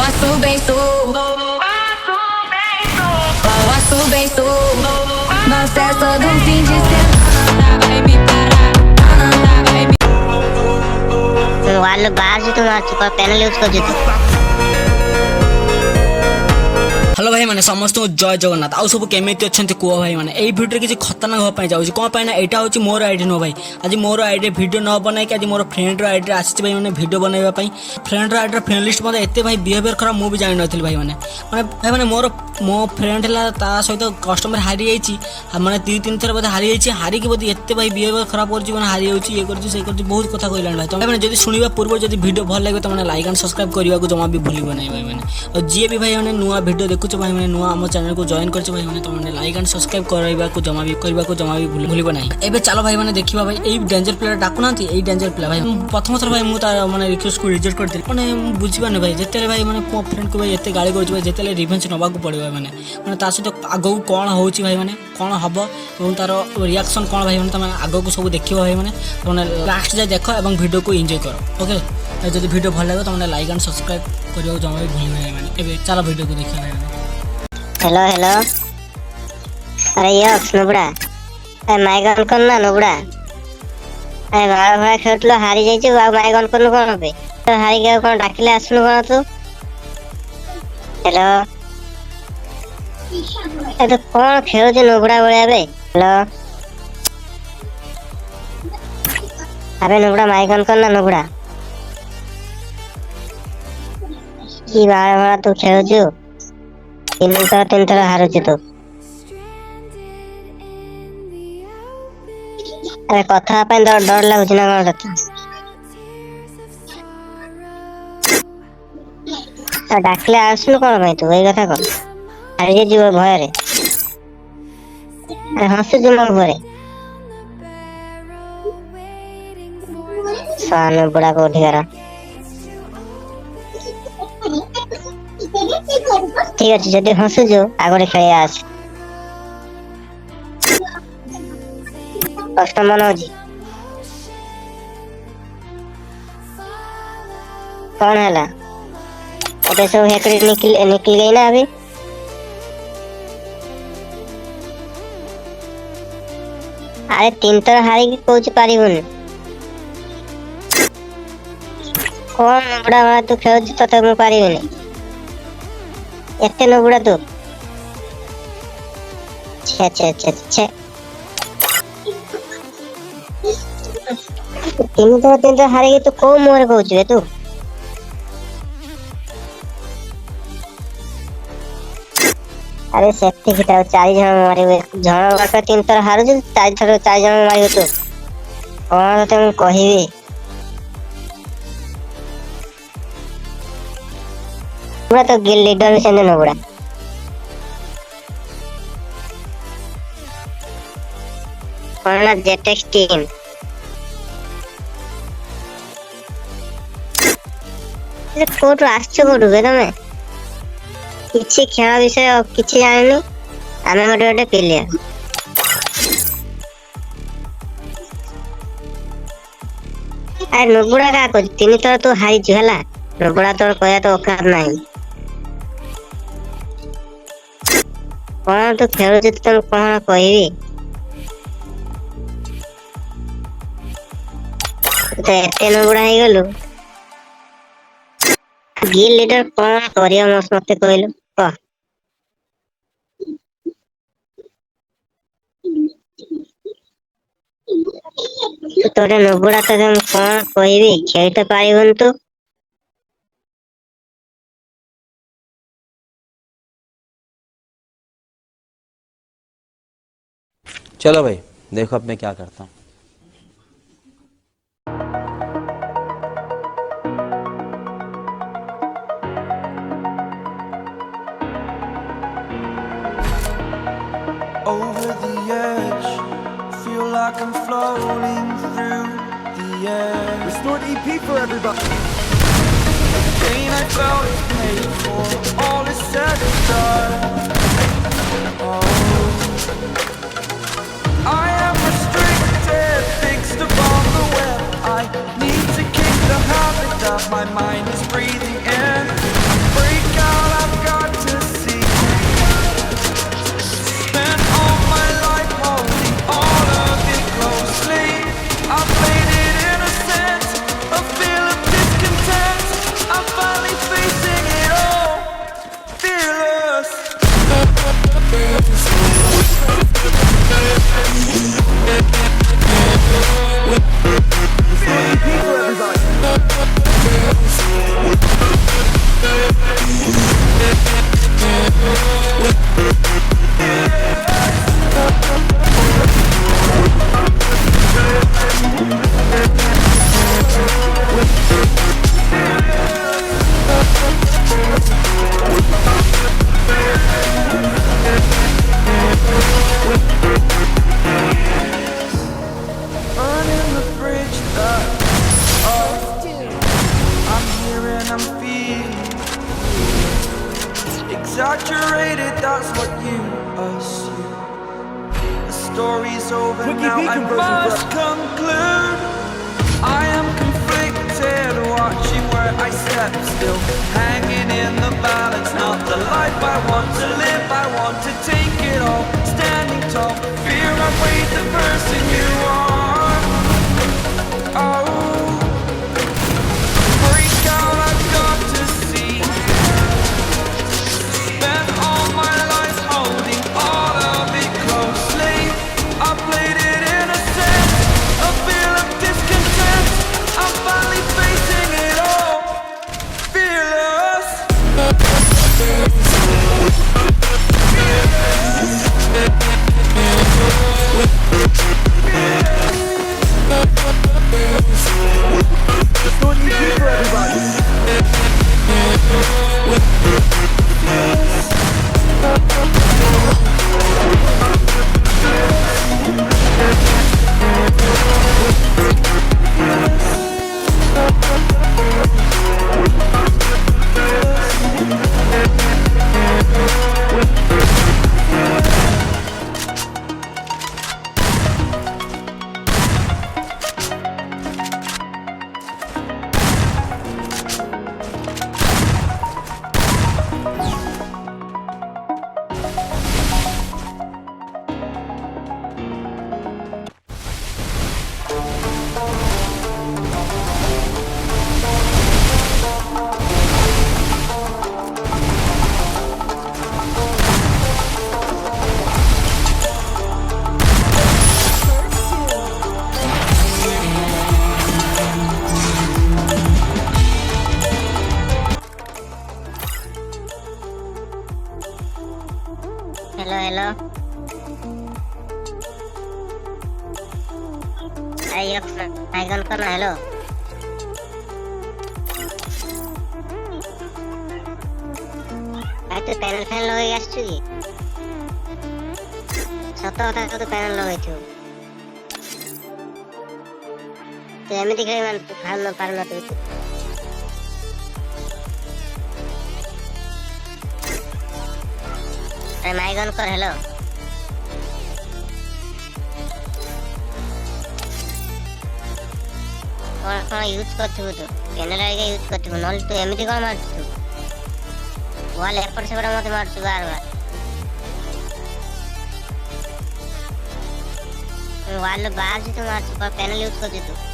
aço bem sul. O aço bem sul. Nossa, é todo fim de semana. Vai me parar. Vai me వాళ్ళు బాగా చూస్తున్నారు పెన్నులు use hello भाई मैंने समस्त जय जगन्नाथ आउ सब केमी अच्छा कह भाई मैंने यही भिडियो किसी खतरनाक हाँपाई जाऊँगी कौन पाई ना यहाँ हूँ मोर आईडी नुह भाई आज मोर आईडी भिडियो न बनाई आज मोर फ्रेंड आईडी आसी भाई मैंने भिडियो बनवाई फ्रेंड आईडी फ्रेंड लिस्ट मतलब एत भाई बिहेवियर खराब मुझे जान नी भाई मैंने भाई मैंने मोर मो फ्रेंड है सहित कस्टमर हारी जाइए मैंने दी तीन थर बोधे हारी जाइए हारिक बोधे एत भाई बिहेवियर खराब कर हारी जाऊँगी ये कर बहुत कथा कहलानी भाई तो मैंने जब शुणा पूर्व जब भिडियो भल लगे तो मैंने लाइक एंड सब्सक्राइब करने को जमा भी भूल नहीं भाई मैंने और जी भी भाई मैंने नुआ भिडियो देखुच भाई मैंने नुआ आम चैनल को जॉइन कर भाई मैंने तो मैंने लाइक एंड सब्सक्राइब करने को जमा भी भूल ना एबे चलो भाई मैंने देखा भाई ये डेंजर प्लेयर डाकुना ये डेंजर प्लेयर भाई प्रथम थर भाई मुझे मैंने रिक्वेस्ट को रिजेक्ट कर मैंने बुझीपारे भाई जिते भाई मैंने मो फ्रेंड को भाई एत गाड़ी कर जिते रिवेंज नवा पड़ो मैंने सहित आगू कौन हो भाई मैंने कौन हम और तार रिएक्शन कौन भाई मैंने तुम आग को सब देख भाई मैंने लास्ट जाए देख और भिडियो को एंजॉय कर ओके जब भिडियो भल लगे तो मैंने लाइक एंड सब्सक्राइब करने को जमा भी भूल ना मैंने चलो भिडियो को देखिए भाई मैंने हेलो हेलो अरे यक्स नुबड़ा माइक ऑन करना नुबड़ा अरे भाड़ा भाड़ा खेलुलो हारी जाइए माइक ऑन करनु कौन पे तो हारी गया कौन डाकिले आसनु कौन तू हेलो ए तो कौन खेलुछ नुबड़ा बड़िया बे हेलो अबे नुबड़ा माइक ऑन करना नुबड़ा की भाड़ा भाड़ा तू खेलुछु तीन थर हारुଛୁ तू अरे कथा पे डर लगुच ना कौन डाकिले आसनु कौन भाई तू ये कथा कह हारी जीव भय अरे हसुଛୁ मो घरे सानु बुढ़ा कोठिकार ठीक अच्छे जब हसुଛୁ आगे खेल आस कष्ट मन हो कौन है ये सब हेकड़ी निकल गई ना अभी अरे तीन थर हारी कौच पारिबुनि कौन नुबड़ा भाड़ा तू खेल तो मुझे पारिबुनि एते नुबड़ा तू छे छे छे छे तीन थर हारी गई तू कौ मुहर कहू तू अरे सेफ्टी खिटा चार जन मारे जन तीन थर हारू चार जन मारे तू कौन ते मुझे कहबी पूरा तो गिल लीडर में सेंदे नुबड़ा कौन जेटेक्स टीम कोट आसछ कोटु बे तमे किछि खेल विषय किछि जानिनी आमे गोटे गोटे प्लेयर अरे नुबड़ा का को तीन थर तू हारी जुहला नुबड़ा तोर कहया तो औकात नहीं कौन तो खेल तुम कौन कहबी तो एते नुबड़ा हो गलु गिल लीडर कौन करियो मत कहलु कह तोरे नुबड़ा तो तुम कौन कहबी खेल तो पारिबुनि तू चलो भाई देखो अब मैं क्या करता हूँ Over the edge, feel like I'm floating through the air. Restore EP for everybody. The pain I felt is paid for, all is said and done. Oh, I am restricted, fixed upon the web. I need to kick the habit that my mind is breathing in. Break exaggerated, that's what you assume. The story's over now, I must conclude. I am conflicted, watching where I step still, hanging in the balance. Not the life I want to live, I want to take it all, standing tall. Fear I weighed the person you are. Oh, break out, I've got to see. Spent all my life holding all of it closely. I played it innocent, a feel of discontent. I'm finally facing it all, fearless. Snort EP for everybody. Hello hello, आइए icon करना। Hello भाई, तू panel fan लगे आसछु कि सत कथा तो panel लगेछु तो एमती खेल मान फाल न पार न तू माइक ऑन कर। हेलो कौन यूज करथु तो पैनल आगे यूज करथु नल तो एमती कोन मारथु वाल एपट से बड़ा मत मारथु बार बार वाल बाहर से तो मारथु पर पैनल यूज करथु।